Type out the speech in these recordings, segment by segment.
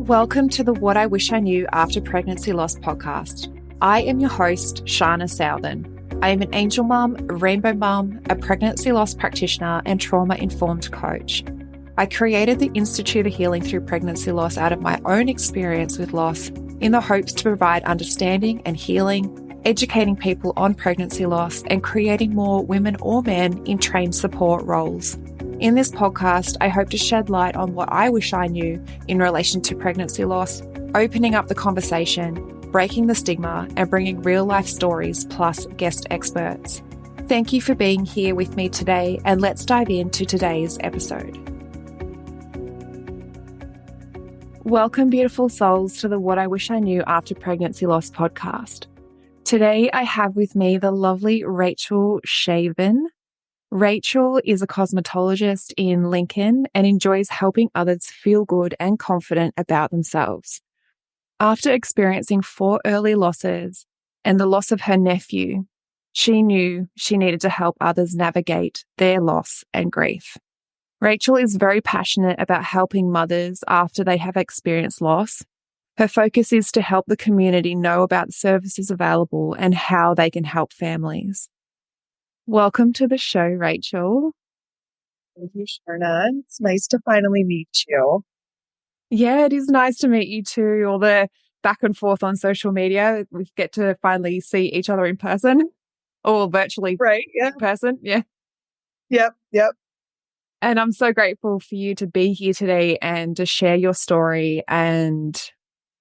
Welcome to the What I Wish I Knew After Pregnancy Loss podcast. I am your host, Sharna Southan. I am an angel mum, a rainbow mum, a pregnancy loss practitioner, and trauma-informed coach. I created the Institute of Healing Through Pregnancy Loss out of my own experience with loss in the hopes to provide understanding and healing, educating people on pregnancy loss, and creating more women or men in trained support roles. In this podcast, I hope to shed light on what I wish I knew in relation to pregnancy loss, opening up the conversation, breaking the stigma, and bringing real-life stories plus guest experts. Thank you for being here with me today, and let's dive into today's episode. Welcome, beautiful souls, to the What I Wish I Knew After Pregnancy Loss podcast. Today, I have with me the lovely Rachel Schaben. Rachel is a cosmetologist in Lincoln and enjoys helping others feel good and confident about themselves. After experiencing 4 early losses and the loss of her nephew, she knew she needed to help others navigate their loss and grief. Rachel is very passionate about helping mothers after they have experienced loss. Her focus is to help the community know about the services available and how they can help families. Welcome to the show, Rachel. Thank you, Sharna. It's nice to finally meet you. Yeah, it is nice to meet you too. All the back and forth on social media. We get to finally see each other in person or virtually in person. Yeah. Yep. And I'm so grateful for you to be here today and to share your story and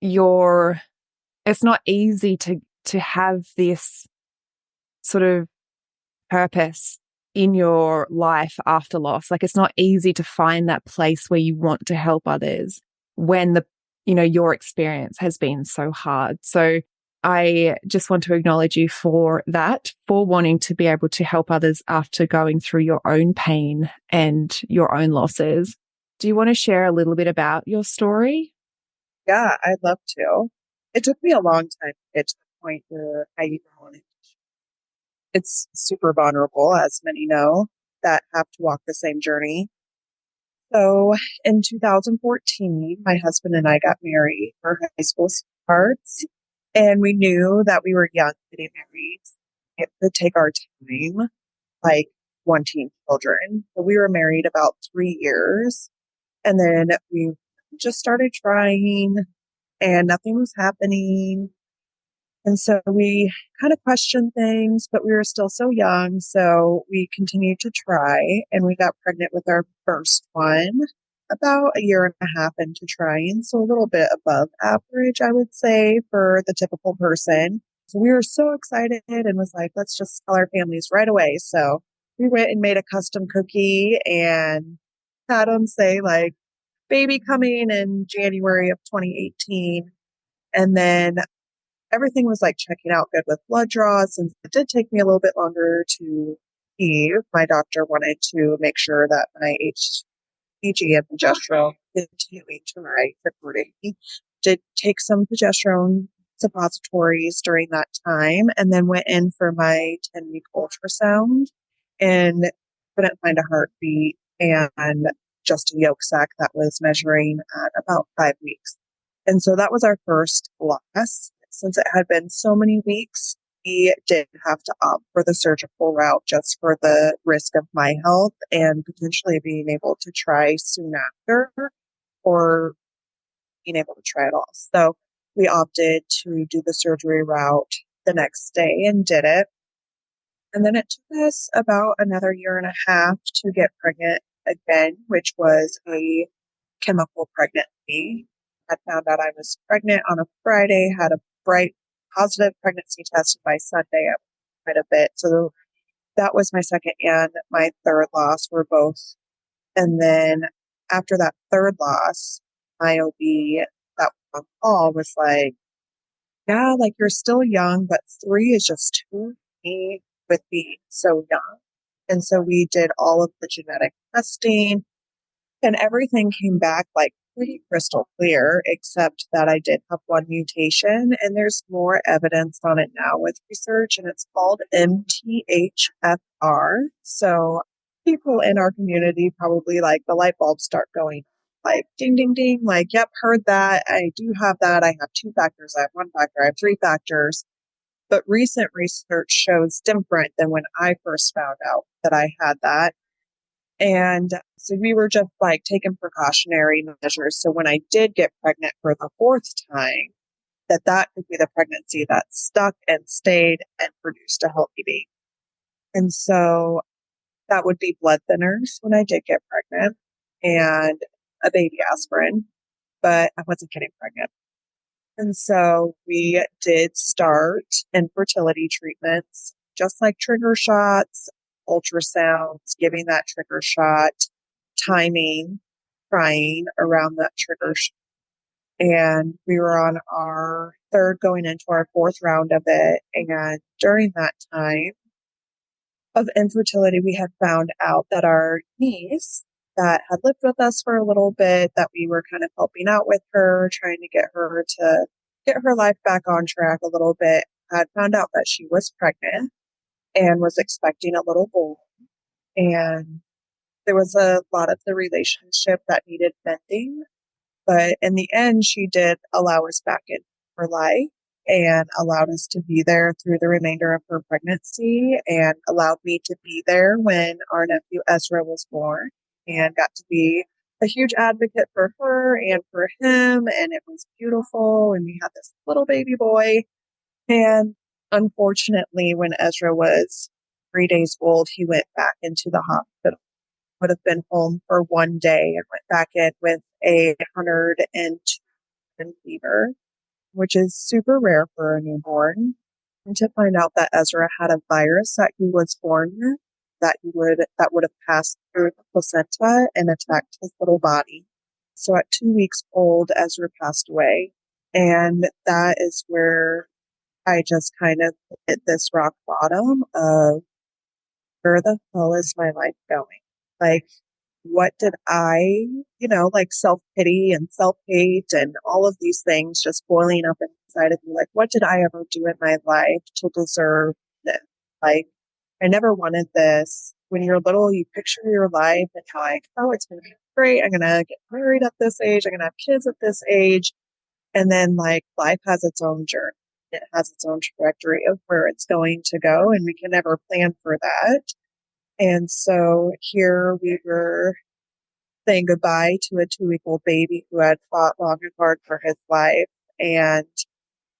it's not easy to have this sort of purpose in your life after loss. Like, it's not easy to find that place where you want to help others when your experience has been so hard. So I just want to acknowledge you for that, for wanting to be able to help others after going through your own pain and your own losses. Do you want to share a little bit about your story? Yeah, I'd love to. It took me a long time to get to the point where it's super vulnerable, as many know, that have to walk the same journey. So in 2014, my husband and I got married for high school sweethearts, and we knew that we were young getting married. It would take our time, like wanting children. So we were married about 3 years, and then we just started trying, and nothing was happening. And so we kind of questioned things, but we were still so young. So we continued to try, and we got pregnant with our first one about a year and a half into trying. So a little bit above average, I would say, for the typical person. So we were so excited and was like, let's just tell our families right away. So we went and made a custom cookie and had them say, like, baby coming in January of 2018. And then everything was like checking out good with blood draws. And it did take me a little bit longer to conceive. My doctor wanted to make sure that my HCG and progesterone continuing to rise accordingly. Did take some progesterone suppositories during that time, and then went in for my 10-week ultrasound and couldn't find a heartbeat and just a yolk sac that was measuring at about 5 weeks. And so that was our first loss. Since it had been so many weeks, we did have to opt for the surgical route just for the risk of my health and potentially being able to try soon after or being able to try it all. So we opted to do the surgery route the next day and did it. And then it took us about another year and a half to get pregnant again, which was a chemical pregnancy. I found out I was pregnant on a Friday, had a bright positive pregnancy test by Sunday quite a bit. So that was my second and my third loss were both. And then after that third loss, my OB that was on call was like, yeah, like, you're still young, but 3 is just too many with being so young. And so we did all of the genetic testing and everything came back like pretty crystal clear, except that I did have one mutation, and there's more evidence on it now with research, and it's called MTHFR. So people in our community probably, like, the light bulbs start going like, ding, ding, ding, like, yep, heard that. I do have that. I have 2 factors. I have 1 factor. I have 3 factors. But recent research shows different than when I first found out that I had that. And so we were just like taking precautionary measures. So when I did get pregnant for the 4th time, that could be the pregnancy that stuck and stayed and produced a healthy baby. And so that would be blood thinners when I did get pregnant and a baby aspirin, but I wasn't getting pregnant. And so we did start infertility treatments, just like trigger shots, ultrasounds, giving that trigger shot, timing, crying around that trigger shot. And we were on our 3rd, going into our 4th round of it. And during that time of infertility, we had found out that our niece that had lived with us for a little bit, that we were kind of helping out with her, trying to get her life back on track a little bit, had found out that she was pregnant and was expecting a little boy. And there was a lot of the relationship that needed mending. But in the end, she did allow us back in her life and allowed us to be there through the remainder of her pregnancy, and allowed me to be there when our nephew Ezra was born, and got to be a huge advocate for her and for him. And it was beautiful. And we had this little baby boy. And unfortunately, when Ezra was 3 days old, he went back into the hospital. Would have been home for 1 day and went back in with a 102 fever, which is super rare for a newborn. And to find out that Ezra had a virus that he was born with, that would have passed through the placenta and attacked his little body. So at 2 weeks old, Ezra passed away. And that is where I just kind of hit this rock bottom of, where the hell is my life going? Like, what did I, like self-pity and self-hate and all of these things just boiling up inside of me. Like, what did I ever do in my life to deserve this? Like, I never wanted this. When you're little, you picture your life and you're like, oh, it's going to be great. I'm going to get married at this age. I'm going to have kids at this age. And then like life has its own journey. It has its own trajectory of where it's going to go. And we can never plan for that. And so here we were saying goodbye to a 2-week-old baby who had fought long and hard for his life. And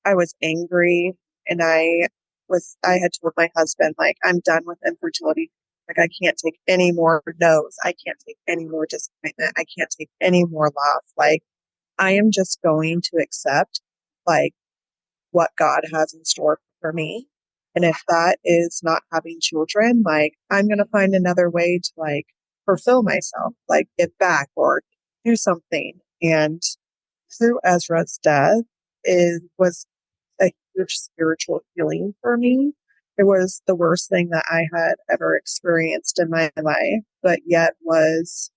I was angry, and I had told my husband, like, I'm done with infertility. Like, I can't take any more no's. I can't take any more disappointment. I can't take any more loss. Like, I am just going to accept, like, what God has in store for me. And if that is not having children, like, I'm going to find another way to, like, fulfill myself, like give back or do something. And through Ezra's death, it was a huge spiritual healing for me. It was the worst thing that I had ever experienced in my life, but yet was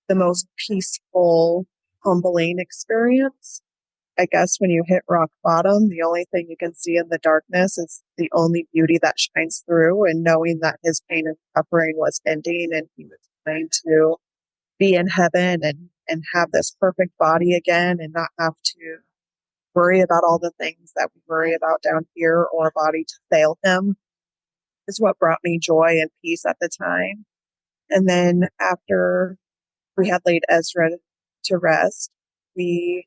the most peaceful, humbling experience. I guess when you hit rock bottom, the only thing you can see in the darkness is the only beauty that shines through, and knowing that his pain and suffering was ending and he was going to be in heaven and have this perfect body again and not have to worry about all the things that we worry about down here, or a body to fail him, is what brought me joy and peace at the time. And then after we had laid Ezra to rest, we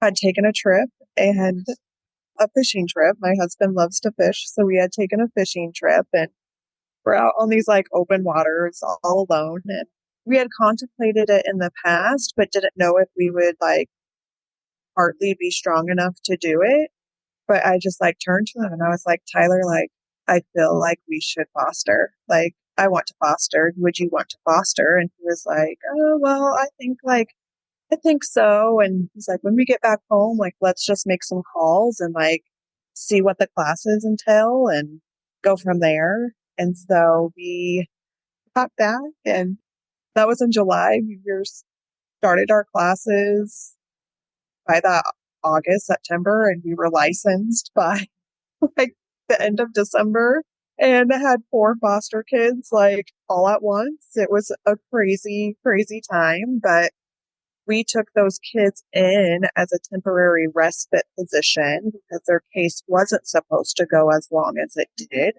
had taken a trip, and a fishing trip. My husband loves to fish, so we had taken a fishing trip, and we're out on these like open waters all alone. And we had contemplated it in the past, but didn't know if we would like partly be strong enough to do it. But I just like turned to him and I was like, Tyler, like, I feel like we should foster. Like, I want to foster. Would you want to foster? And he was like, oh, well, I think so. And he's like, when we get back home, like, let's just make some calls and like see what the classes entail and go from there. And so we got back, and that was in July. We started our classes by that August, September, and we were licensed by like the end of December, and had 4 foster kids like all at once. It was a crazy, crazy time, but we took those kids in as a temporary respite position because their case wasn't supposed to go as long as it did,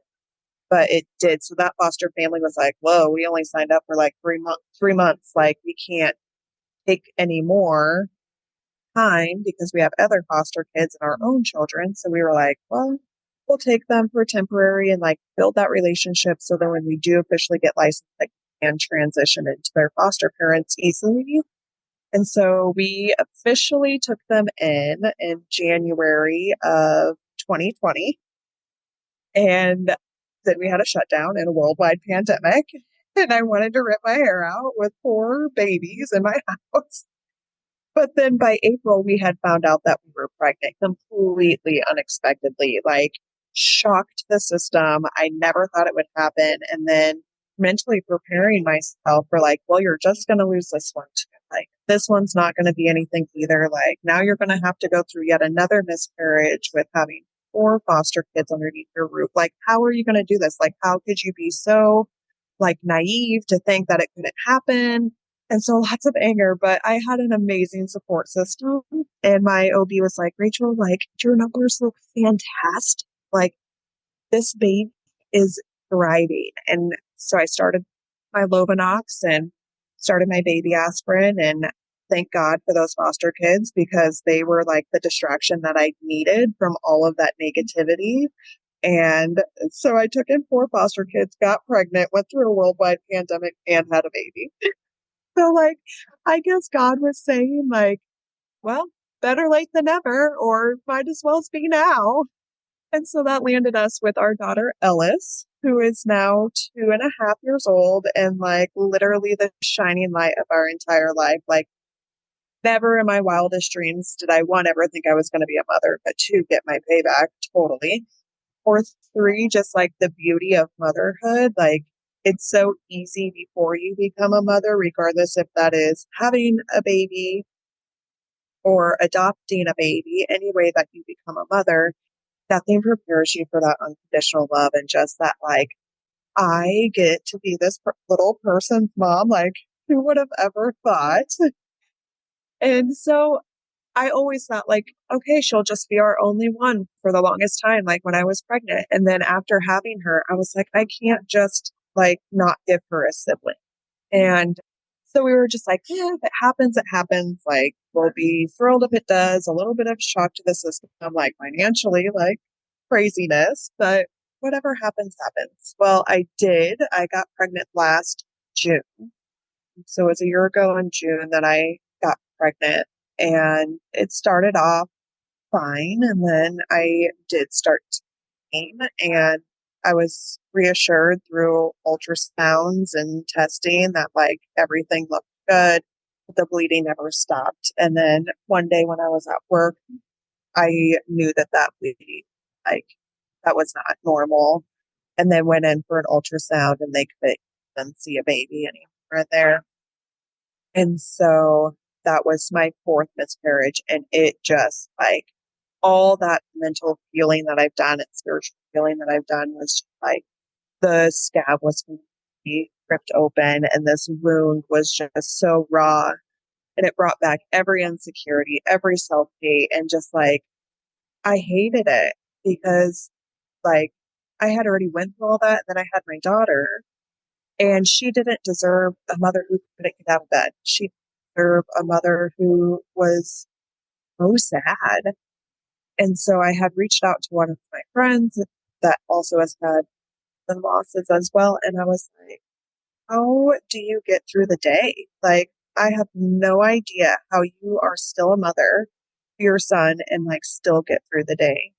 but it did. So that foster family was like, whoa, we only signed up for like 3 months. Like, we can't take any more time because we have other foster kids and our own children. So we were like, well, we'll take them for temporary and like build that relationship so that when we do officially get licensed, they can transition into their foster parents easily. And so we officially took them in January of 2020. And then we had a shutdown and a worldwide pandemic. And I wanted to rip my hair out with 4 babies in my house. But then by April, we had found out that we were pregnant completely unexpectedly, like shocked the system. I never thought it would happen. And then mentally preparing myself for like, well, you're just going to lose this one too. Like, this one's not going to be anything either. Like, now you're going to have to go through yet another miscarriage with having 4 foster kids underneath your roof. Like, how are you going to do this? Like, how could you be so like naive to think that it couldn't happen? And so lots of anger, but I had an amazing support system. And my OB was like, Rachel, like, your numbers look fantastic. Like, this baby is thriving. And so I started my Lovenox and started my baby aspirin. And thank God for those foster kids because they were like the distraction that I needed from all of that negativity. And so I took in 4 foster kids, got pregnant, went through a worldwide pandemic, and had a baby. So, like, I guess God was saying, like, well, better late than never, or might as well be now. And so that landed us with our daughter, Ellis, who is now 2.5 years old and, like, literally the shining light of our entire life. Like, never in my wildest dreams did I, one, ever think I was going to be a mother, but 2, get my payback totally. Or 3, just like the beauty of motherhood. Like, it's so easy before you become a mother, regardless if that is having a baby or adopting a baby, any way that you become a mother, nothing prepares you for that unconditional love and just that, like, I get to be this little person's mom. Like, who would have ever thought? And so I always thought, like, okay, she'll just be our only one for the longest time, like when I was pregnant. And then after having her, I was like, I can't just like not give her a sibling. And so we were just like, yeah, if it happens, it happens. Like, we'll be thrilled if it does. A little bit of shock to the system, like financially, like craziness, but whatever happens, happens. Well, I did. I got pregnant last June. So it was a year ago in June that I got pregnant, and it started off fine. And then I did start to pain, and I was reassured through ultrasounds and testing that like everything looked good. The bleeding never stopped. And then one day when I was at work, I knew that that bleeding, like, that was not normal. And then went in for an ultrasound and they couldn't even see a baby anymore in there. And so that was my 4th miscarriage. And it just like all that mental healing that I've done and spiritual healing that I've done was like the scab was completely ripped open and this wound was just so raw. And it brought back every insecurity, every self-hate, and just like I hated it because like I had already went through all that. And then I had my daughter. And she didn't deserve a mother who couldn't get out of bed. She deserved a mother who was so sad. And so I had reached out to one of my friends that also has had the losses as well. And I was like, how do you get through the day? Like, I have no idea how you are still a mother to your son and like still get through the day.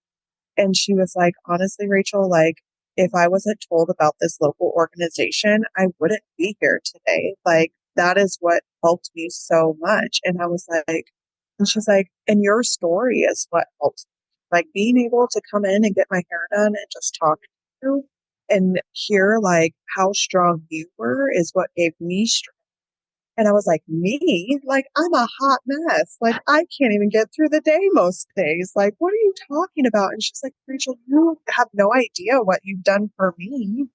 And she was like, honestly, Rachel, like, if I wasn't told about this local organization, I wouldn't be here today. Like, that is what helped me so much. And I was like, and she's like, and your story is what helps. Like, being able to come in and get my hair done and just talk to you and hear like how strong you were is what gave me strength. And I was like, me? Like, I'm a hot mess. Like, I can't even get through the day most days. Like, what are you talking about? And she's like, Rachel, you have no idea what you've done for me.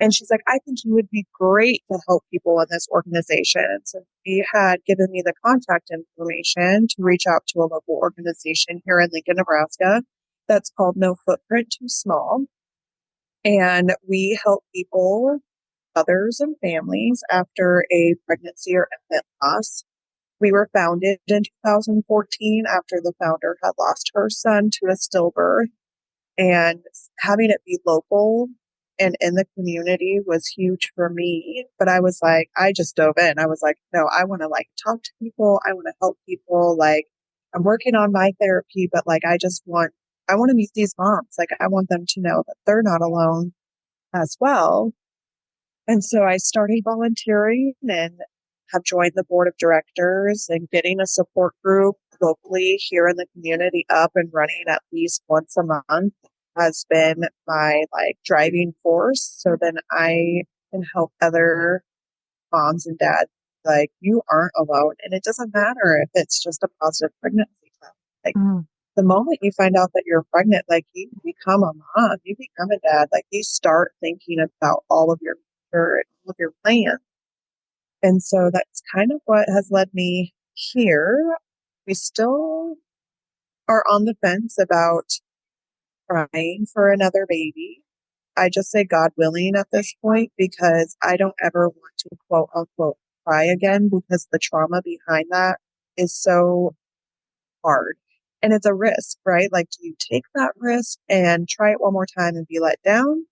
And she's like, I think you would be great to help people in this organization. And so she had given me the contact information to reach out to a local organization here in Lincoln, Nebraska that's called No Footprint Too Small. And we help people, others, and families after a pregnancy or infant loss. We were founded in 2014 after the founder had lost her son to a stillbirth. And having it be local and in the community was huge for me. But I was like, I just dove in. I was like, no, I want to like talk to people. I want to help people. Like, I'm working on my therapy, but like, I want to meet these moms. Like, I want them to know that they're not alone as well. And so I started volunteering and have joined the board of directors and getting a support group locally here in the community up and running at least once a month has been my like driving force. So then I can help other moms and dads. Like, you aren't alone. And it doesn't matter if it's just a positive pregnancy test. Like, the moment you find out that you're pregnant, like, you become a mom, you become a dad, like, you start thinking about all of your future and all of your plans. And so that's kind of what has led me here. We still are on the fence about trying for another baby. I just say God willing at this point, because I don't ever want to quote unquote cry again, because the trauma behind that is so hard. And it's a risk, right? Like, do you take that risk and try it one more time and be let down?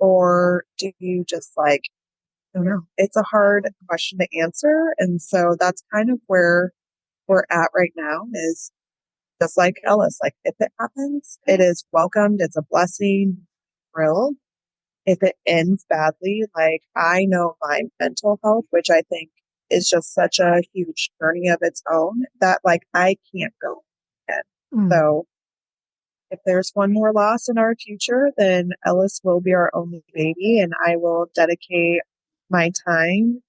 Or do you just like, I don't know. It's a hard question to answer. And so that's kind of where we're at right now, is just like Ellis. Like, if it happens, it is welcomed. It's a blessing, thrilled. If it ends badly, like, I know my mental health, which I think is just such a huge journey of its own, that like I can't go again. So if there's one more loss in our future, then Ellis will be our only baby, and I will dedicate my time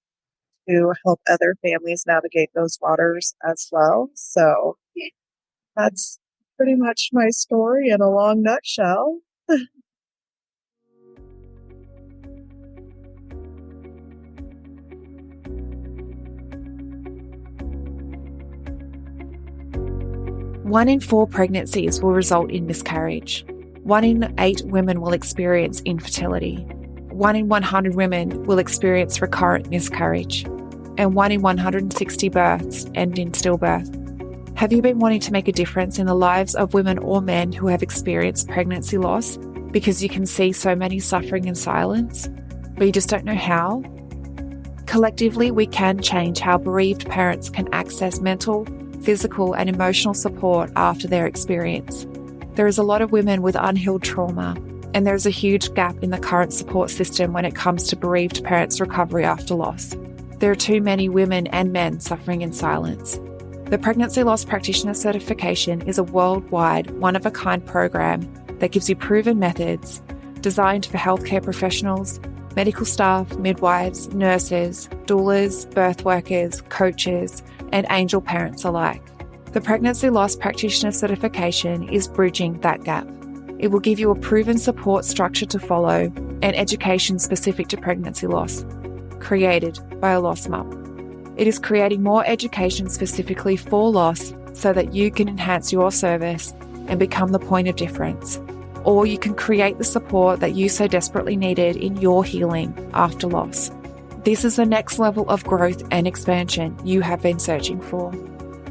to help other families navigate those waters as well. So that's pretty much my story in a long nutshell. One in 4 pregnancies will result in miscarriage. 1 in 8 women will experience infertility. 1 in 100 women will experience recurrent miscarriage. And 1 in 160 births end in stillbirth. Have you been wanting to make a difference in the lives of women or men who have experienced pregnancy loss because you can see so many suffering in silence, but you just don't know how? Collectively, we can change how bereaved parents can access mental, physical, and emotional support after their experience. There is a lot of women with unhealed trauma, and there is a huge gap in the current support system when it comes to bereaved parents' recovery after loss. There are too many women and men suffering in silence. The Pregnancy Loss Practitioner Certification is a worldwide, one-of-a-kind program that gives you proven methods designed for healthcare professionals, medical staff, midwives, nurses, doulas, birth workers, coaches, and angel parents alike. The Pregnancy Loss Practitioner Certification is bridging that gap. It will give you a proven support structure to follow and education specific to pregnancy loss, created by a lost mum. It is creating more education specifically for loss so that you can enhance your service and become the point of difference. Or you can create the support that you so desperately needed in your healing after loss. This is the next level of growth and expansion you have been searching for.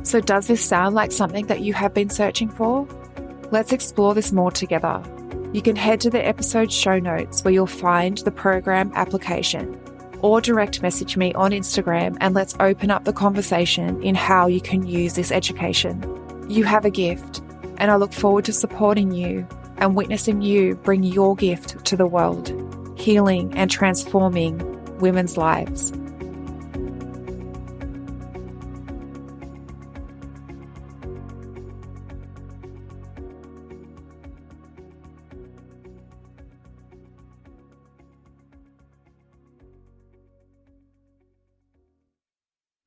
So does this sound like something that you have been searching for? Let's explore this more together. You can head to the episode show notes where you'll find the program application, or direct message me on Instagram and let's open up the conversation in how you can use this education. You have a gift, and I look forward to supporting you and witnessing you bring your gift to the world, healing and transforming women's lives.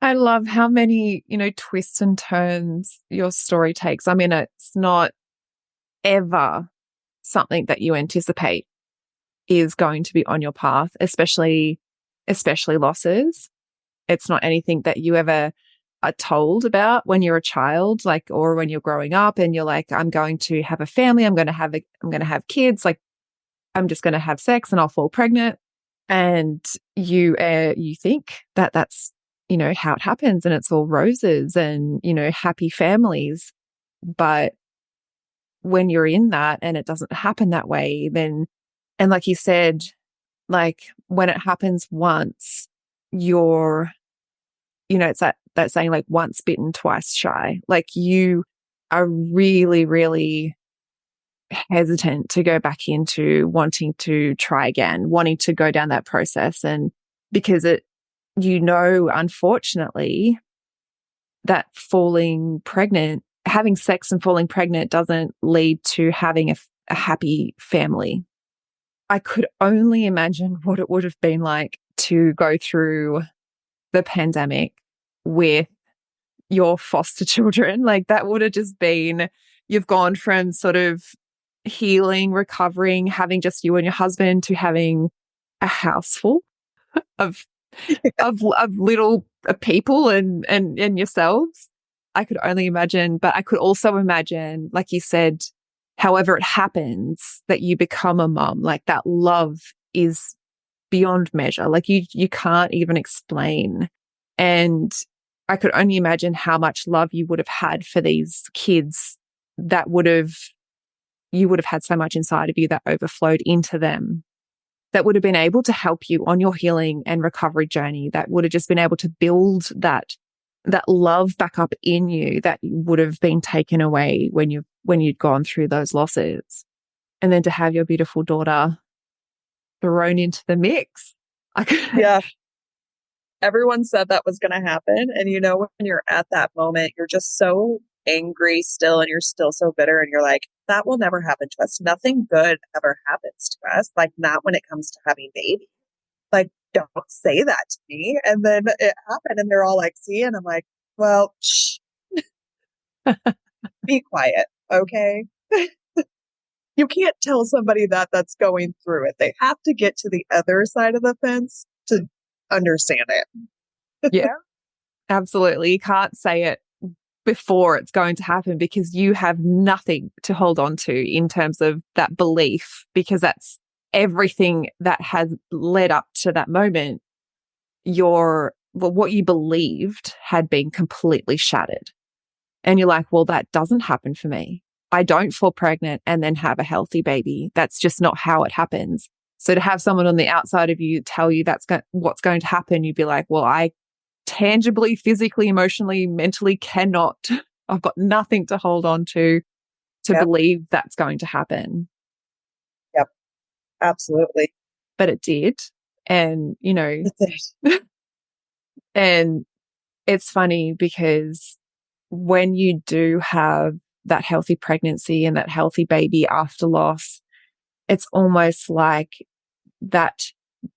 I love how many, twists and turns your story takes. I mean, it's not ever something that you anticipate is going to be on your path, especially losses. It's not anything that you ever are told about when you're a child, like, or when you're growing up and you're like, I'm going to have a family, I'm going to have kids, like, I'm just going to have sex and I'll fall pregnant. And you think that that's, how it happens and it's all roses and, happy families. But when you're in that and it doesn't happen that way, then, and like you said, like when it happens once, it's that saying, like, once bitten, twice shy. Like, you are really, really hesitant to go back into wanting to try again, wanting to go down that process. And because unfortunately, that having sex and falling pregnant doesn't lead to having a happy family. I could only imagine what it would have been like to go through the pandemic with your foster children. Like, that would have just been, you've gone from sort of healing, recovering, having just you and your husband to having a house full of of little people and yourselves. I could only imagine, but I could also imagine, like you said, however it happens, that you become a mum, like that love is beyond measure. Like you can't even explain. And I could only imagine how much love you would have had for these kids you would have had so much inside of you that overflowed into them, that would have been able to help you on your healing and recovery journey, that would have just been able to build that love back up in you that would have been taken away when you'd gone through those losses. And then to have your beautiful daughter thrown into the mix. Yeah. Everyone said that was going to happen. And when you're at that moment, you're just so angry still, and you're still so bitter, and you're like, that will never happen to us. Nothing good ever happens to us. Like, not when it comes to having babies. Like, don't say that to me. And then it happened, and they're all like, see, and I'm like, well, shh, be quiet. Okay. You can't tell somebody that's going through it. They have to get to the other side of the fence to understand it. Yeah, absolutely. You can't say it before it's going to happen, because you have nothing to hold on to in terms of that belief, because that's everything that has led up to that moment. What you believed had been completely shattered. And you're like, well, that doesn't happen for me. I don't fall pregnant and then have a healthy baby. That's just not how it happens. So to have someone on the outside of you tell you what's going to happen, you'd be like, well, I tangibly, physically, emotionally, mentally cannot. I've got nothing to hold on to Yep. believe that's going to happen. Yep. Absolutely. But it did. And, and it's funny because when you do have that healthy pregnancy and that healthy baby after loss, it's almost like that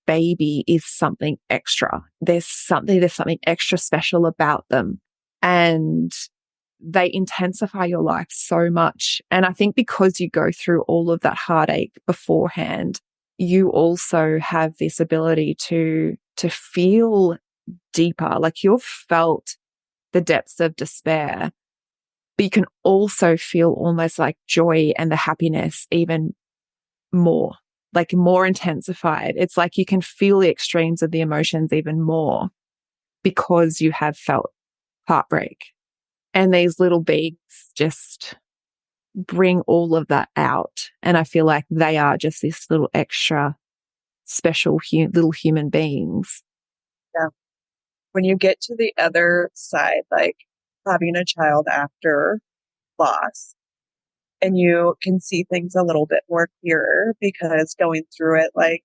baby is something extra. There's something extra special about them, and they intensify your life so much. And I think because you go through all of that heartache beforehand, you also have this ability to feel deeper. Like, you've felt the depths of despair, but you can also feel almost like joy and the happiness even more, like more intensified. It's like you can feel the extremes of the emotions even more because you have felt heartbreak. And these little beings just bring all of that out. And I feel like they are just this little extra special little human beings. Yeah. When you get to the other side, like having a child after loss, and you can see things a little bit more clearer, because going through it, like,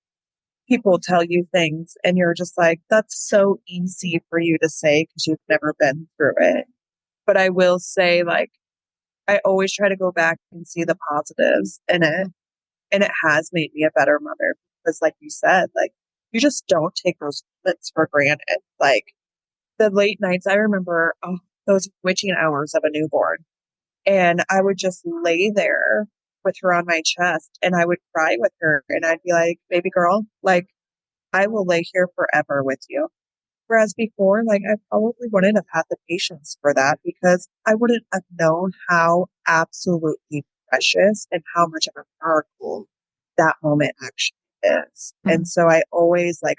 people tell you things and you're just like, that's so easy for you to say because you've never been through it. But I will say, like, I always try to go back and see the positives in it. And it has made me a better mother, because, like you said, like, you just don't take those moments for granted. Like, the late nights, I remember those witching hours of a newborn. And I would just lay there with her on my chest, and I would cry with her. And I'd be like, baby girl, like, I will lay here forever with you. Whereas before, like I probably wouldn't have had the patience for that because I wouldn't have known how absolutely precious and how much of a miracle that moment actually is. And Mm. so I always like,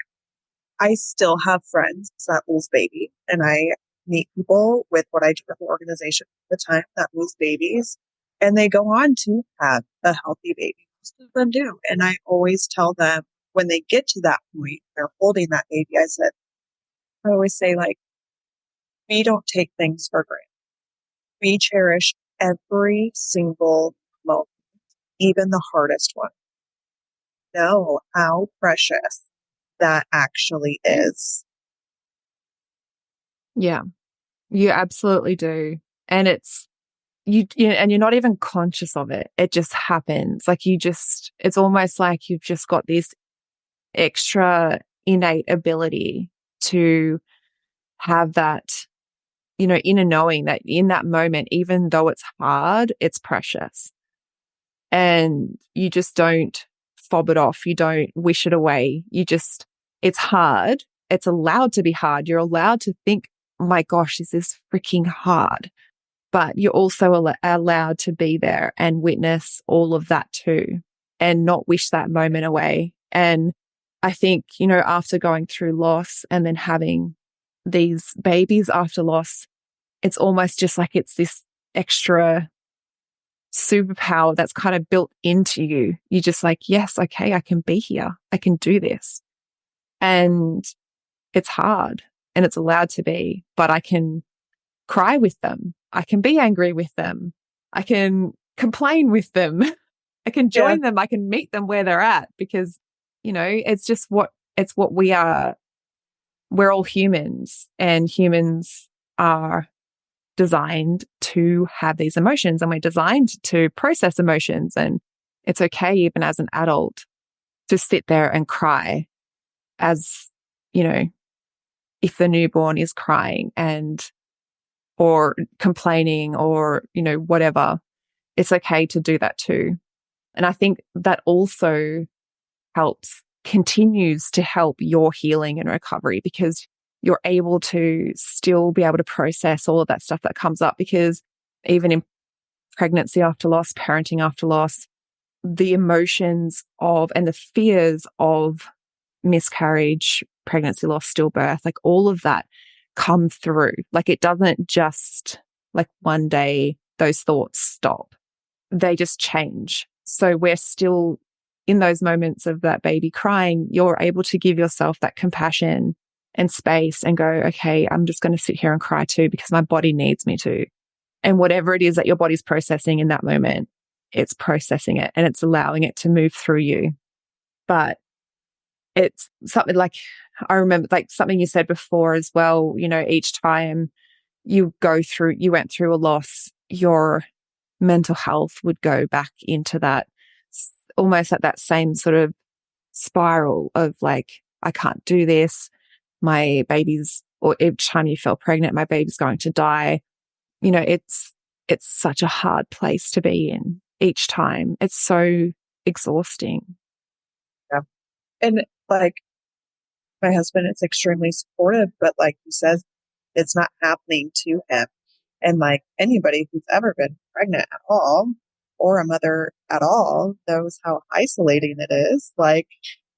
I still have friends that lose baby and I meet people with what I do at the organization at the time that lose babies and they go on to have a healthy baby. Most of them do. And I always tell them when they get to that point, they're holding that baby. I always say like, we don't take things for granted. We cherish every single moment, even the hardest one. Know how precious that actually is. Yeah, you absolutely do. And and you're not even conscious of it. It just happens. Like it's almost like you've just got this extra innate ability to have that, inner knowing that in that moment, even though it's hard, it's precious. And you just don't fob it off. You don't wish it away. It's hard. It's allowed to be hard. You're allowed to think, oh my gosh, this is freaking hard. But you're also allowed to be there and witness all of that too and not wish that moment away. And I think, after going through loss and then having these babies after loss, it's almost just like it's this extra superpower that's kind of built into you. You're just like, yes, okay, I can be here. I can do this. And it's hard and it's allowed to be, but I can cry with them. I can be angry with them. I can complain with them. I can Yeah. join them. I can meet them where they're at because, it's what we are. We're all humans and humans are designed to have these emotions and we're designed to process emotions. And it's okay, even as an adult, to sit there and cry as, if the newborn is crying or complaining or, whatever, it's okay to do that too. And I think that also continues to help your healing and recovery because you're able to still be able to process all of that stuff that comes up because even in pregnancy after loss, parenting after loss, the emotions of and the fears of miscarriage, pregnancy loss, stillbirth, like all of that come through. Like it doesn't just like one day those thoughts stop. They just change. So we're still in those moments of that baby crying, you're able to give yourself that compassion and space and go, okay, I'm just going to sit here and cry too because my body needs me to. And whatever it is that your body's processing in that moment, it's processing it and it's allowing it to move through you. But it's something like, I remember like something you said before as well, each time you went through a loss, your mental health would go back into that, almost at that same sort of spiral of like, I can't do this. Or each time you feel pregnant, my baby's going to die. It's such a hard place to be in each time. It's so exhausting. Yeah. And like my husband is extremely supportive, but like he says, it's not happening to him. And like anybody who's ever been pregnant at all or a mother at all knows how isolating it is. Like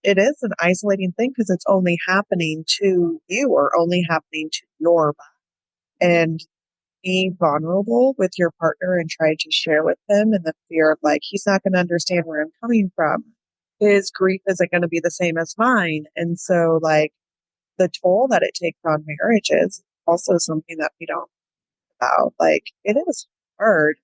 it is an isolating thing because it's only happening to you or only happening to your body. And be vulnerable with your partner and try to share with him and the fear of like, he's not going to understand where I'm coming from. His grief isn't going to be the same as mine. And so like the toll that it takes on marriage is also something that we don't about. Like it is hard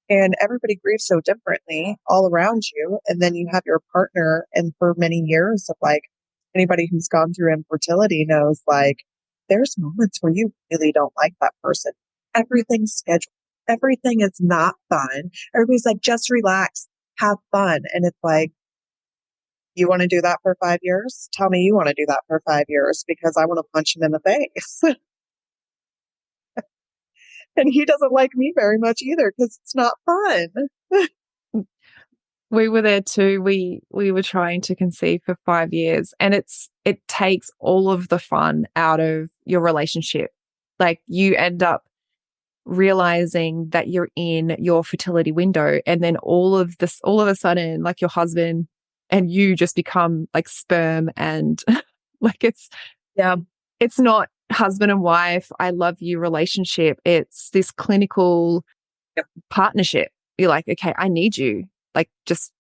and everybody grieves so differently all around you. And then you have your partner and for many years of like anybody who's gone through infertility knows like there's moments where you really don't like that person. Everything's scheduled. Everything is not fun. Everybody's like, just relax, have fun. And it's like, you want to do that for 5 years? Tell me you want to do that for 5 years because I want to punch him in the face. And he doesn't like me very much either because it's not fun. We were there too. We were trying to conceive for 5 years and it takes all of the fun out of your relationship. Like you end up realizing that you're in your fertility window, and then all of a sudden, like your husband and you just become like sperm and like Yeah. it's not husband and wife, I love you relationship. It's this clinical Yep. partnership. You're like, okay, I need you, like just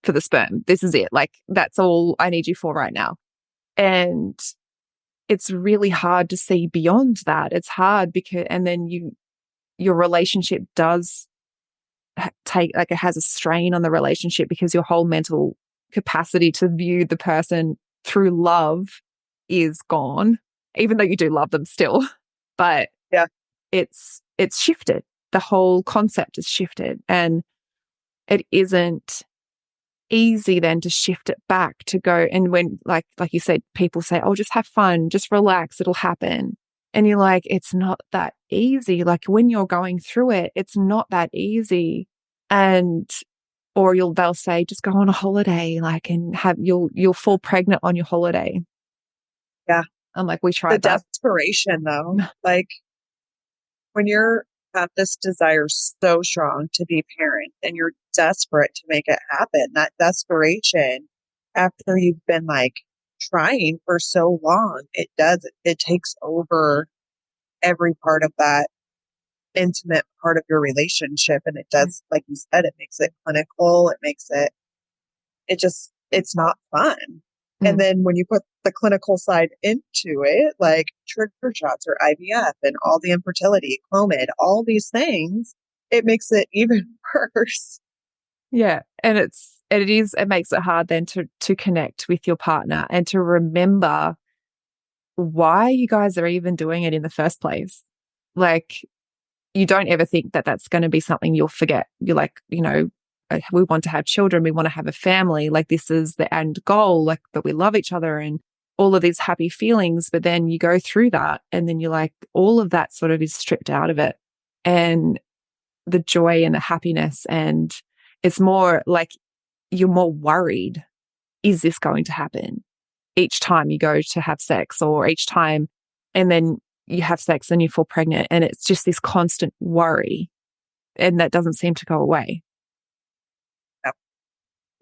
for the sperm. This is it. Like that's all I need you for right now. And it's really hard to see beyond that. It's hard because, and then your relationship does take, like it has a strain on the relationship because your whole mental capacity to view the person through love is gone, even though you do love them still. But Yeah. it's shifted. The whole concept is shifted, and it isn't easy then to shift it back to go. And when, like you said, people say, oh, just have fun, just relax, it'll happen. And you're like, it's not that easy. Like when you're going through it, it's not that easy. And, or they'll say, just go on a holiday, like, and you'll fall pregnant on your holiday. Yeah. I'm like, we The tried that. desperation though, like when you're have this desire so strong to be a parent and you're desperate to make it happen, that desperation after you've been like trying for so long, it takes over every part of that intimate part of your relationship. And it does, like you said, it makes it clinical. It makes it's not fun. And then when you put the clinical side into it, like trigger shots or IVF and all the infertility, Clomid, all these things, it makes it even worse. Yeah. And it makes it hard then to connect with your partner and to remember why you guys are even doing it in the first place. Like, you don't ever think that that's going to be something you'll forget. You're like, we want to have children, we want to have a family, like this is the end goal, like that we love each other and all of these happy feelings. But then you go through that and then you're like, all of that sort of is stripped out of it. And the joy and the happiness, and it's more like you're more worried, is this going to happen each time you go to have sex, or each time, and then you have sex and you fall pregnant, and it's just this constant worry, and that doesn't seem to go away.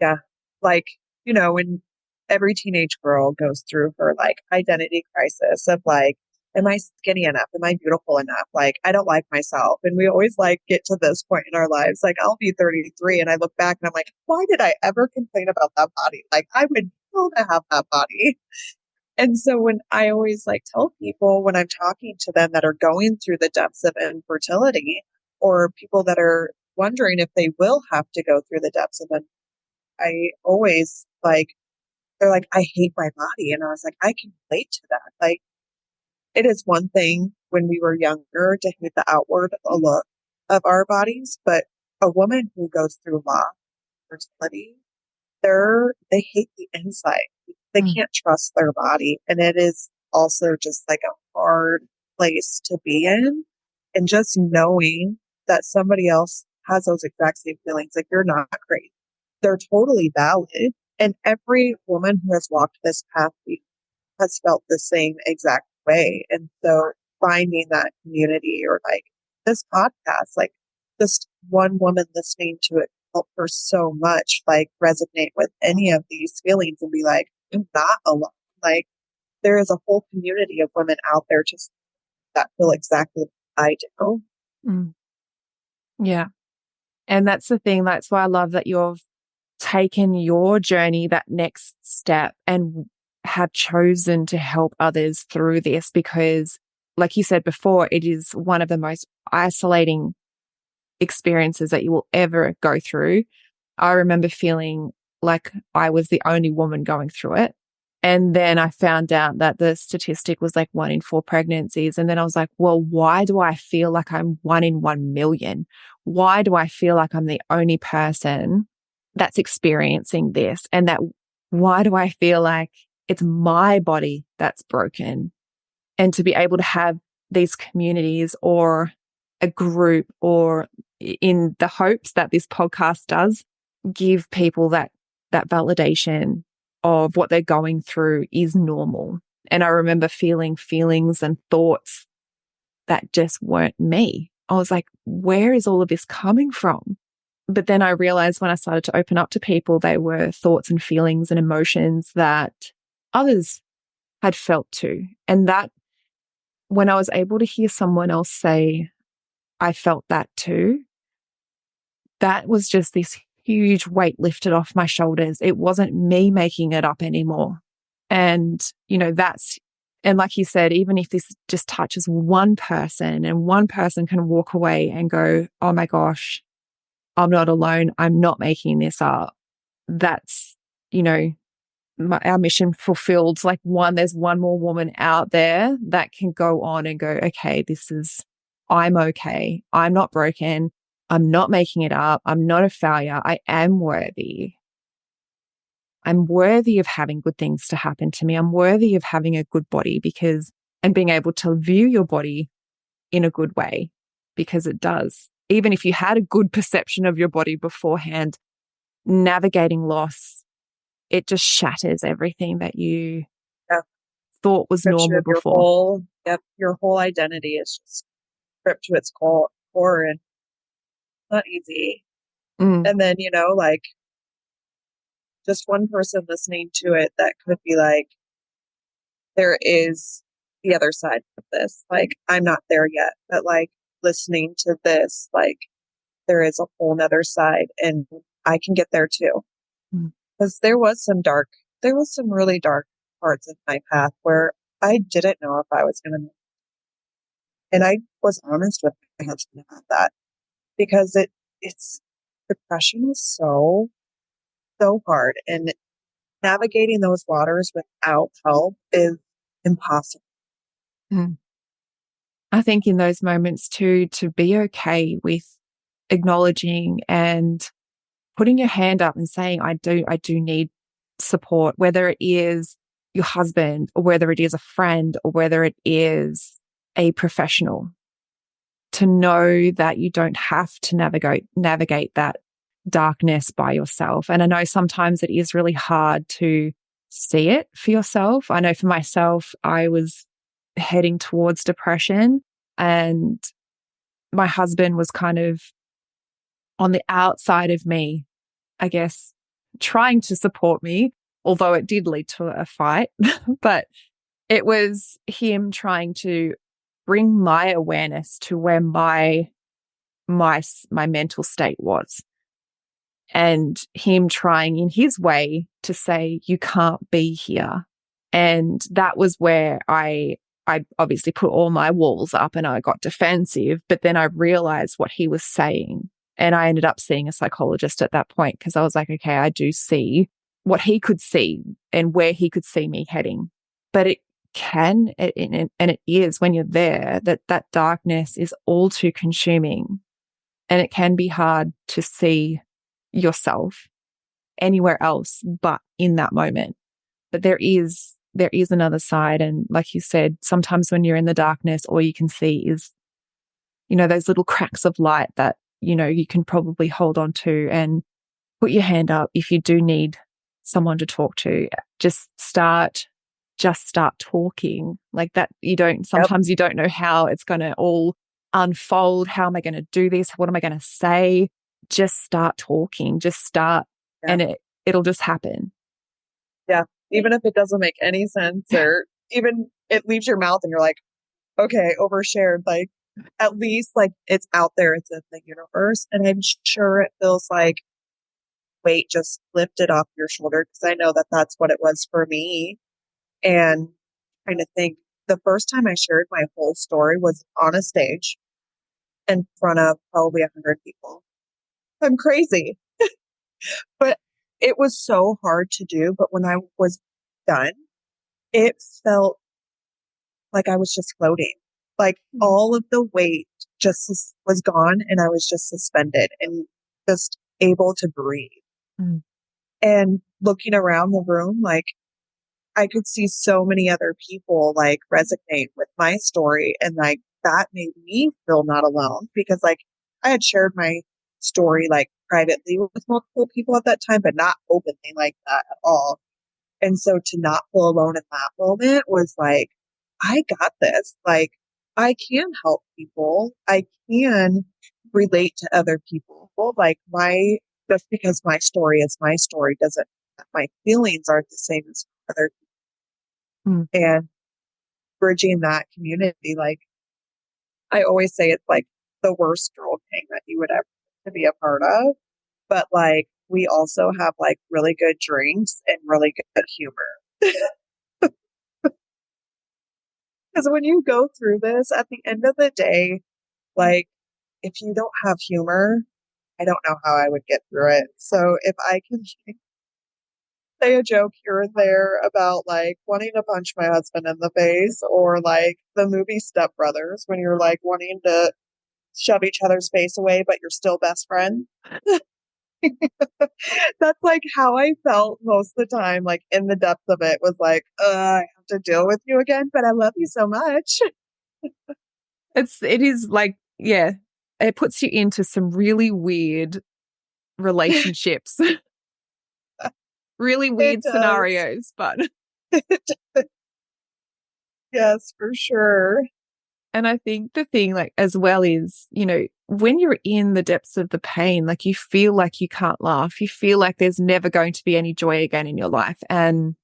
Yeah. Like, when every teenage girl goes through her like identity crisis of like, am I skinny enough? Am I beautiful enough? Like, I don't like myself. And we always like get to this point in our lives. Like, I'll be 33 and I look back and I'm like, why did I ever complain about that body? Like, I would kill to have that body. And so when I always like tell people when I'm talking to them that are going through the depths of infertility, or people that are wondering if they will have to go through the depths of I always like, they're like, I hate my body. And I was like, I can relate to that. Like, it is one thing when we were younger to hate the outward look of our bodies, but a woman who goes through loss, fertility, they hate the inside. They can't trust their body. And it is also just like a hard place to be in. And just knowing that somebody else has those exact same feelings, like you're not crazy. They're totally valid. And every woman who has walked this path has felt the same exact way. And so finding that community, or like this podcast, like just one woman listening to it help her so much, like resonate with any of these feelings and be like, I'm not alone. Like there is a whole community of women out there just that feel exactly like I do. Mm. Yeah. And that's the thing. That's why I love that you've taken your journey that next step and have chosen to help others through this, because like you said before, it is one of the most isolating experiences that you will ever go through. I remember feeling like I was the only woman going through it. And then I found out that the statistic was like 1 in 4 pregnancies. And then I was like, well, why do I feel like I'm 1 in 1 million? Why do I feel like I'm the only person that's experiencing this? And why do I feel like it's my body that's broken? And to be able to have these communities or a group, or in the hopes that this podcast does give people that validation of what they're going through is normal. And I remember feeling feelings and thoughts that just weren't me. I was like, where is all of this coming from? But then I realized when I started to open up to people, they were thoughts and feelings and emotions that others had felt too. And that when I was able to hear someone else say, I felt that too, that was just this huge weight lifted off my shoulders. It wasn't me making it up anymore. And, and like you said, even if this just touches one person and one person can walk away and go, oh my gosh, I'm not alone. I'm not making this up. That's, our mission fulfilled. Like there's one more woman out there that can go on and go, okay, I'm okay. I'm not broken. I'm not making it up. I'm not a failure. I am worthy. I'm worthy of having good things to happen to me. I'm worthy of having a good body and being able to view your body in a good way, because it does. Even if you had a good perception of your body beforehand, navigating loss, it just shatters everything that you thought was normal before. Your whole identity is just stripped to its core, and not easy. And then, like just one person listening to it that could be like, there is the other side of this. Like, I'm not there yet, but like listening to this, like there is a whole nother side and I can get there too. Because there was some really dark parts of my path where I didn't know if I was going to. And I was honest with my husband about that, because it's depression is so hard, and navigating those waters without help is impossible. I think in those moments too, to be okay with acknowledging and putting your hand up and saying, I do need support, whether it is your husband or whether it is a friend or whether it is a professional, to know that you don't have to navigate that darkness by yourself. And I know sometimes it is really hard to see it for yourself. I know for myself, I was heading towards depression, and my husband was kind of on the outside of me, I guess, trying to support me, although it did lead to a fight. But it was him trying to bring my awareness to where my mental state was, and him trying in his way to say, you can't be here. And that was where I obviously put all my walls up and I got defensive, but then I realized what he was saying. And I ended up seeing a psychologist at that point, because I was like, okay, I do see what he could see and where he could see me heading. But it can, and it is, when you're there, that darkness is all too consuming, and it can be hard to see yourself anywhere else but in that moment. But there is another side. And like you said, sometimes when you're in the darkness, all you can see is, those little cracks of light that, you can probably hold on to, and put your hand up if you do need someone to talk to. Just start talking like that. Sometimes you don't know how it's going to all unfold. How am I going to do this? What am I going to say? Just start talking, and it'll just happen. Yeah. Even if it doesn't make any sense, or even it leaves your mouth and you're like, okay, overshared, like at least like it's out there, it's in the universe. And I'm sure it feels like weight just lifted off your shoulder, because I know that that's what it was for me. And trying to think, the first time I shared my whole story was on a stage in front of probably 100 people. I'm crazy. But it was so hard to do. But when I was done, it felt like I was just floating. Like all of the weight just was gone, and I was just suspended and just able to breathe. And looking around the room, like I could see so many other people like resonate with my story, and like that made me feel not alone, because like I had shared my story like privately with multiple people at that time, but not openly like that at all. And so to not feel alone in that moment was like, I got this. Like, I can help people. I can relate to other people. Like, just because my story is my story doesn't, my feelings aren't the same as other Mm. people. And bridging that community, like, I always say it's like the worst girl gang that you would ever to be a part of. But like, we also have like really good drinks and really good humor. Because when you go through this, at the end of the day, like, if you don't have humor, I don't know how I would get through it. So if I can say a joke here and there about like wanting to punch my husband in the face, or like the movie Step Brothers, when you're like wanting to shove each other's face away, but you're still best friends. That's like how I felt most of the time, like in the depths of it was like, I have to deal with you again, but I love you so much. It is like, yeah, it puts you into some really weird relationships, really It weird does. scenarios. But, Yes, for sure. and I think the thing, like, as well is, when you're in the depths of the pain, like, you feel like you can't laugh. You feel like there's never going to be any joy again in your life. And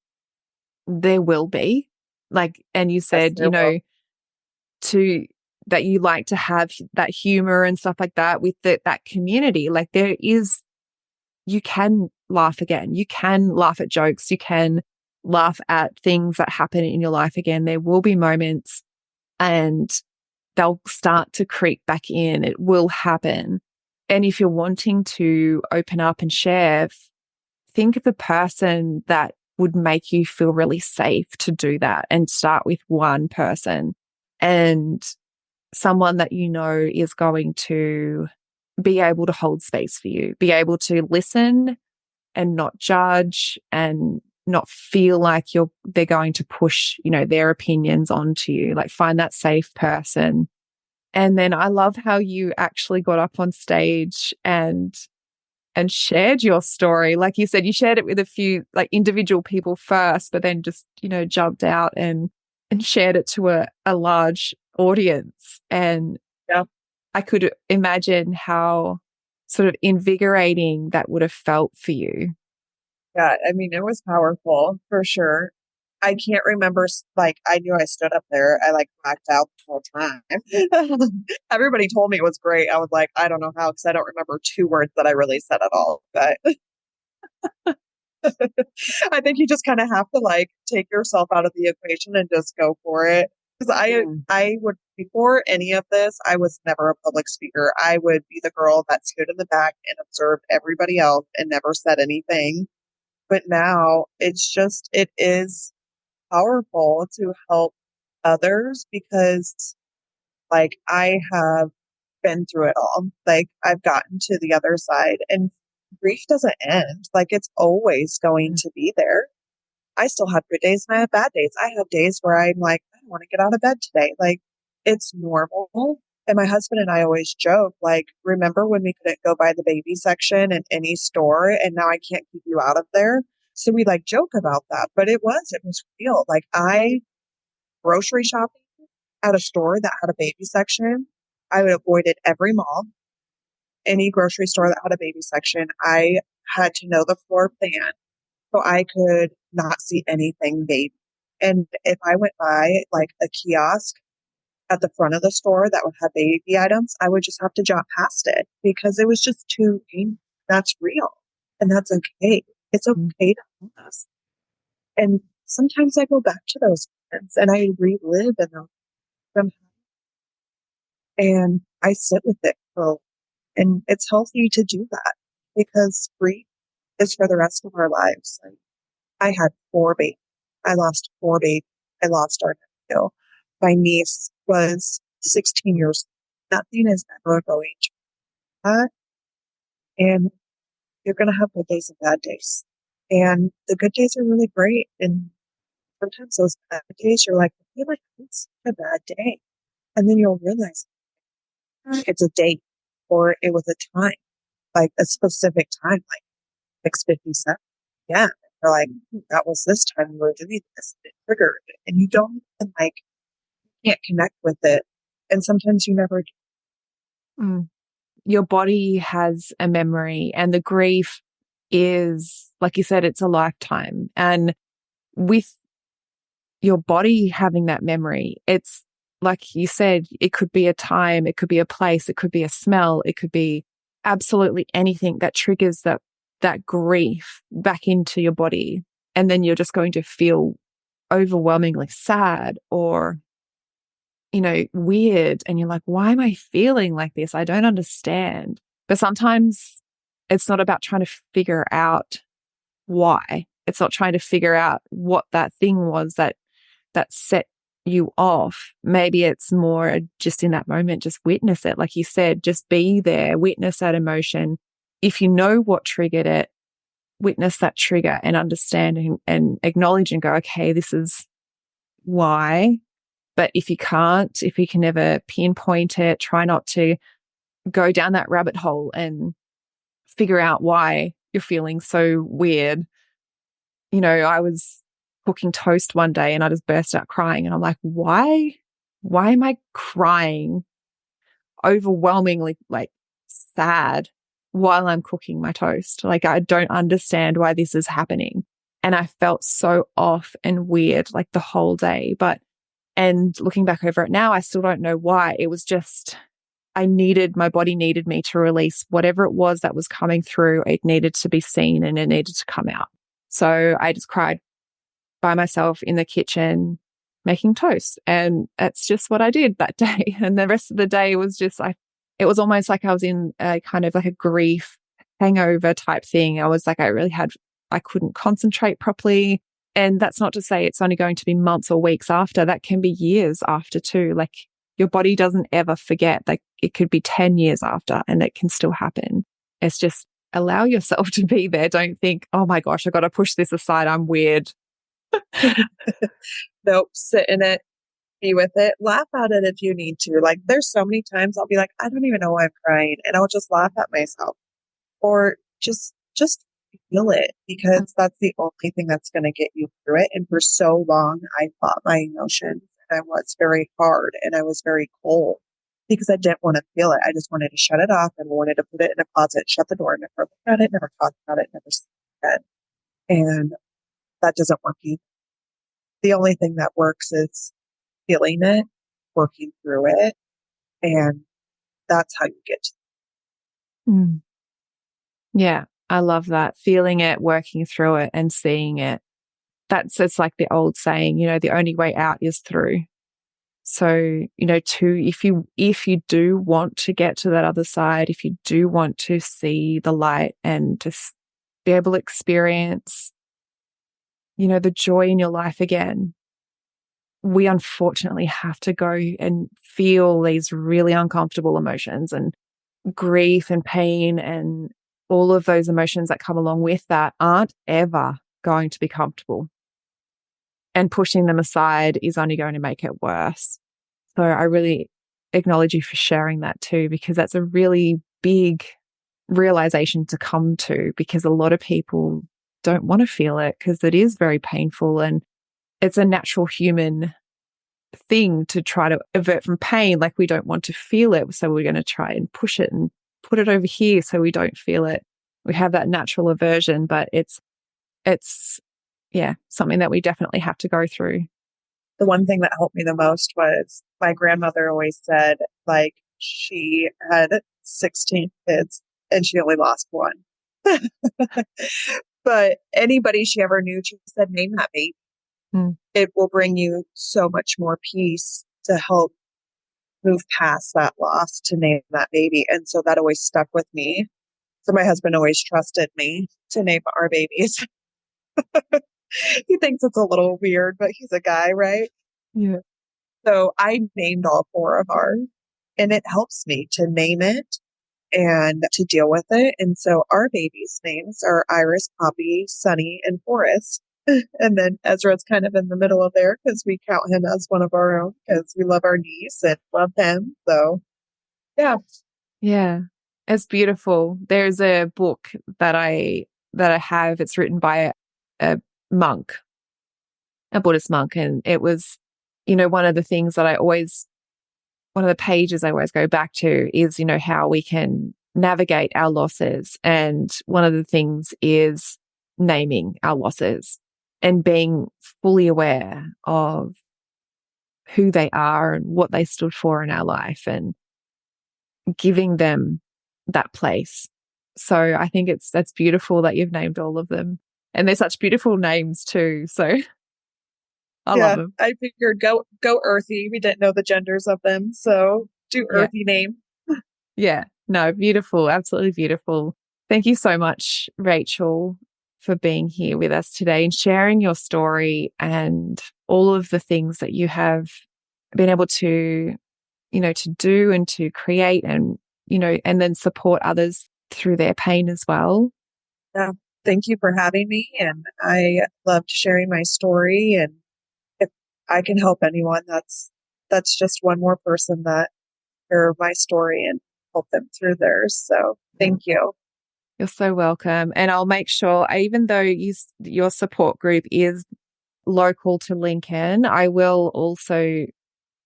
there will be. Like, and you Yes, said, there will. to that you like to have that humor and stuff like that with that community. Like, you can laugh again. You can laugh at jokes. You can laugh at things that happen in your life again. There will be moments and they'll start to creep back in. It will happen. And if you're wanting to open up and share, think of the person that would make you feel really safe to do that, and start with one person and someone that is going to be able to hold space for you, be able to listen and not judge and not feel like they're going to push, their opinions onto you. Like, find that safe person. And then I love how you actually got up on stage and shared your story. Like you said, you shared it with a few like individual people first, but then just, jumped out and shared it to a large audience. And Yeah. I could imagine how sort of invigorating that would have felt for you. Yeah. I mean, it was powerful for sure. I can't remember, like, I knew I stood up there. I like blacked out the whole time. Everybody told me it was great. I was like, I don't know how, because I don't remember two words that I really said at all. But I think you just kind of have to like take yourself out of the equation and just go for it. Because Mm. I would, before any of this, I was never a public speaker. I would be the girl that stood in the back and observed everybody else and never said anything. But now it is powerful to help others, because like I have been through it all. Like, I've gotten to the other side, and grief doesn't end. Like, it's always going to be there. I still have good days and I have bad days. I have days where I'm like, I don't want to get out of bed today. Like, it's normal. And my husband and I always joke, like, remember when we couldn't go buy the baby section in any store and now I can't keep you out of there? So we like joke about that, but it was real. Like, I grocery shopping at a store that had a baby section. I would avoid it every mall, any grocery store that had a baby section. I had to know the floor plan so I could not see anything baby. And if I went by like a kiosk at the front of the store that would have baby items, I would just have to jump past it because it was just too painful. That's real. And that's okay. It's okay to have us. And sometimes I go back to those moments and I relive in them, and I sit with it and it's healthy to do that, because grief is for the rest of our lives. Like, I had four babies. I lost four babies. I lost our nephew. My niece was 16 years old. Nothing is ever going to that. And you're going to have good days and bad days. And the good days are really great. And sometimes those bad days, you're like, I feel like it's a bad day. And then you'll realize it's a date, or it was a time, like a specific time, like 6:57. Yeah. They're like, that was this time we were doing this. It triggered. And you don't even like, can't connect with it. And sometimes you never do. Mm. Your body has a memory, and the grief is, like you said, it's a lifetime. And with your body having that memory, it's like you said, it could be a time, it could be a place, it could be a smell, it could be absolutely anything that triggers that grief back into your body. And then you're just going to feel overwhelmingly sad or, weird. And you're like, why am I feeling like this? I don't understand. But sometimes it's not about trying to figure out why. It's not trying to figure out what that thing was that set you off. Maybe it's more just in that moment, just witness it. Like you said, just be there, witness that emotion. If you know what triggered it, witness that trigger and understand and acknowledge and go, okay, this is why. But if you can't, if you can never pinpoint it, try not to go down that rabbit hole and figure out why you're feeling so weird. I was cooking toast one day and I just burst out crying, and I'm like, why am I crying overwhelmingly like sad while I'm cooking my toast? Like, I don't understand why this is happening. And I felt so off and weird like the whole day. And looking back over it now, I still don't know why. It was just, my body needed me to release whatever it was that was coming through. It needed to be seen and it needed to come out. So I just cried by myself in the kitchen making toast. And that's just what I did that day. And the rest of the day was just it was almost like I was in a kind of like a grief hangover type thing. I was like, I couldn't concentrate properly. And that's not to say it's only going to be months or weeks after. That can be years after too. Like, your body doesn't ever forget. Like, it could be 10 years after and it can still happen. It's just allow yourself to be there. Don't think, oh my gosh, I got to push this aside. I'm weird. Nope. Sit in it, be with it, laugh at it if you need to. Like, there's so many times I'll be like, I don't even know why I'm crying. And I'll just laugh at myself or just feel it, because that's the only thing that's going to get you through it. And for so long, I fought my emotions and I was very hard and I was very cold because I didn't want to feel it. I just wanted to shut it off and wanted to put it in a closet, shut the door, never look at it, never talk about it, never see it again. And that doesn't work either. The only thing that works is feeling it, working through it, and that's how you get to it. Mm. Yeah, I love that. Feeling it, working through it, and seeing it. It's like the old saying, the only way out is through. So, if you do want to get to that other side, if you do want to see the light and to be able to experience, the joy in your life again, we unfortunately have to go and feel these really uncomfortable emotions and grief and pain, and all of those emotions that come along with that aren't ever going to be comfortable. And pushing them aside is only going to make it worse. So I really acknowledge you for sharing that too, because that's a really big realization to come to, because a lot of people don't want to feel it because it is very painful, and it's a natural human thing to try to avert from pain. Like, we don't want to feel it, so we're going to try and push it and put it over here so we don't feel it. We have that natural aversion, but it's something that we definitely have to go through. The one thing that helped me the most was my grandmother always said, like, she had 16 kids and she only lost one. But anybody she ever knew, she said, name that baby. It will bring you so much more peace to help move past that loss, to name that baby. And so that always stuck with me. So my husband always trusted me to name our babies. He thinks it's a little weird, but he's a guy, right? Yeah. So I named all 4 of ours, and it helps me to name it and to deal with it. And so our babies' names are Iris, Poppy, Sunny, and Forrest. And then Ezra's kind of in the middle of there because we count him as one of our own because we love our niece and love him. So, yeah. Yeah. It's beautiful. There's a book that I have. It's written by a monk, a Buddhist monk. And it was, one of the things that one of the pages I always go back to is, how we can navigate our losses. And one of the things is naming our losses and being fully aware of who they are and what they stood for in our life and giving them that place. So I think that's beautiful that you've named all of them. And they're such beautiful names too. So I love them. I figured go earthy. We didn't know the genders of them, so do earthy name. Yeah. No, beautiful. Absolutely beautiful. Thank you so much, Rachel, for being here with us today and sharing your story and all of the things that you have been able to, to do and to create and, and then support others through their pain as well. Yeah. Thank you for having me. And I loved sharing my story. And if I can help anyone, that's just one more person that hear my story and help them through theirs. So thank you. You're so welcome. And I'll make sure, even though your support group is local to Lincoln, I will also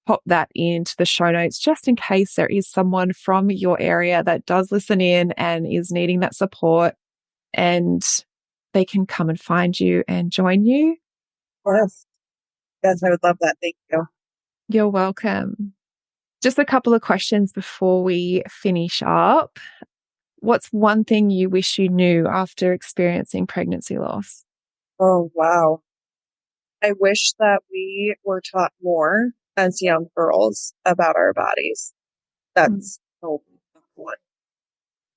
pop that into the show notes just in case there is someone from your area that does listen in and is needing that support and they can come and find you and join you. Yes, I would love that. Thank you. You're welcome. Just a couple of questions before we finish up. What's one thing you wish you knew after experiencing pregnancy loss? Oh, wow. I wish that we were taught more as young girls about our bodies. That's a one.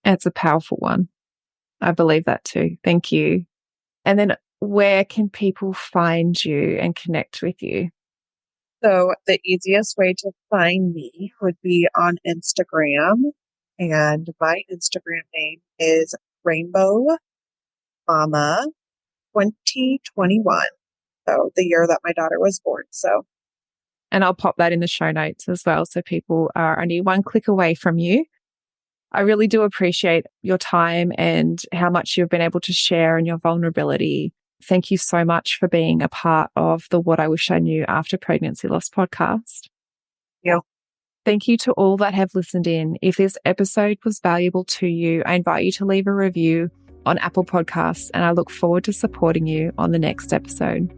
It's a powerful one. I believe that too. Thank you. And then where can people find you and connect with you? So the easiest way to find me would be on Instagram. And my Instagram name is Rainbow Mama 2021. So the year that my daughter was born. And I'll pop that in the show notes as well. So people are only one click away from you. I really do appreciate your time and how much you've been able to share and your vulnerability. Thank you so much for being a part of the What I Wish I Knew After Pregnancy Loss podcast. Yeah. Thank you to all that have listened in. If this episode was valuable to you, I invite you to leave a review on Apple Podcasts, and I look forward to supporting you on the next episode.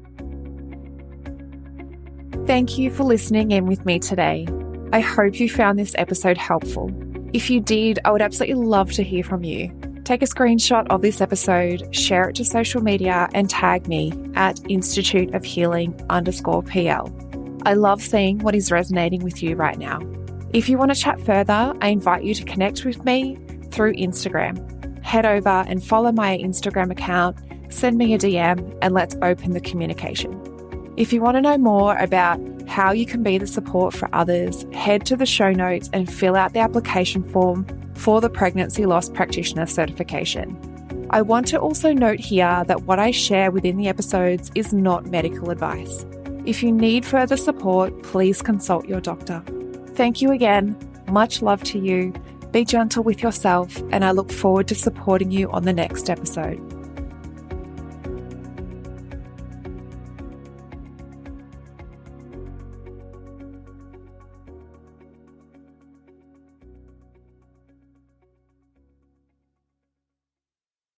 Thank you for listening in with me today. I hope you found this episode helpful. If you did, I would absolutely love to hear from you. Take a screenshot of this episode, share it to social media, and tag me at Institute of Healing _PL. I love seeing what is resonating with you right now. If you want to chat further, I invite you to connect with me through Instagram. Head over and follow my Instagram account, send me a DM, and let's open the communication. If you want to know more about how you can be the support for others, head to the show notes and fill out the application form for the Pregnancy Loss Practitioner certification. I want to also note here that what I share within the episodes is not medical advice. If you need further support, please consult your doctor. Thank you again. Much love to you. Be gentle with yourself, and I look forward to supporting you on the next episode.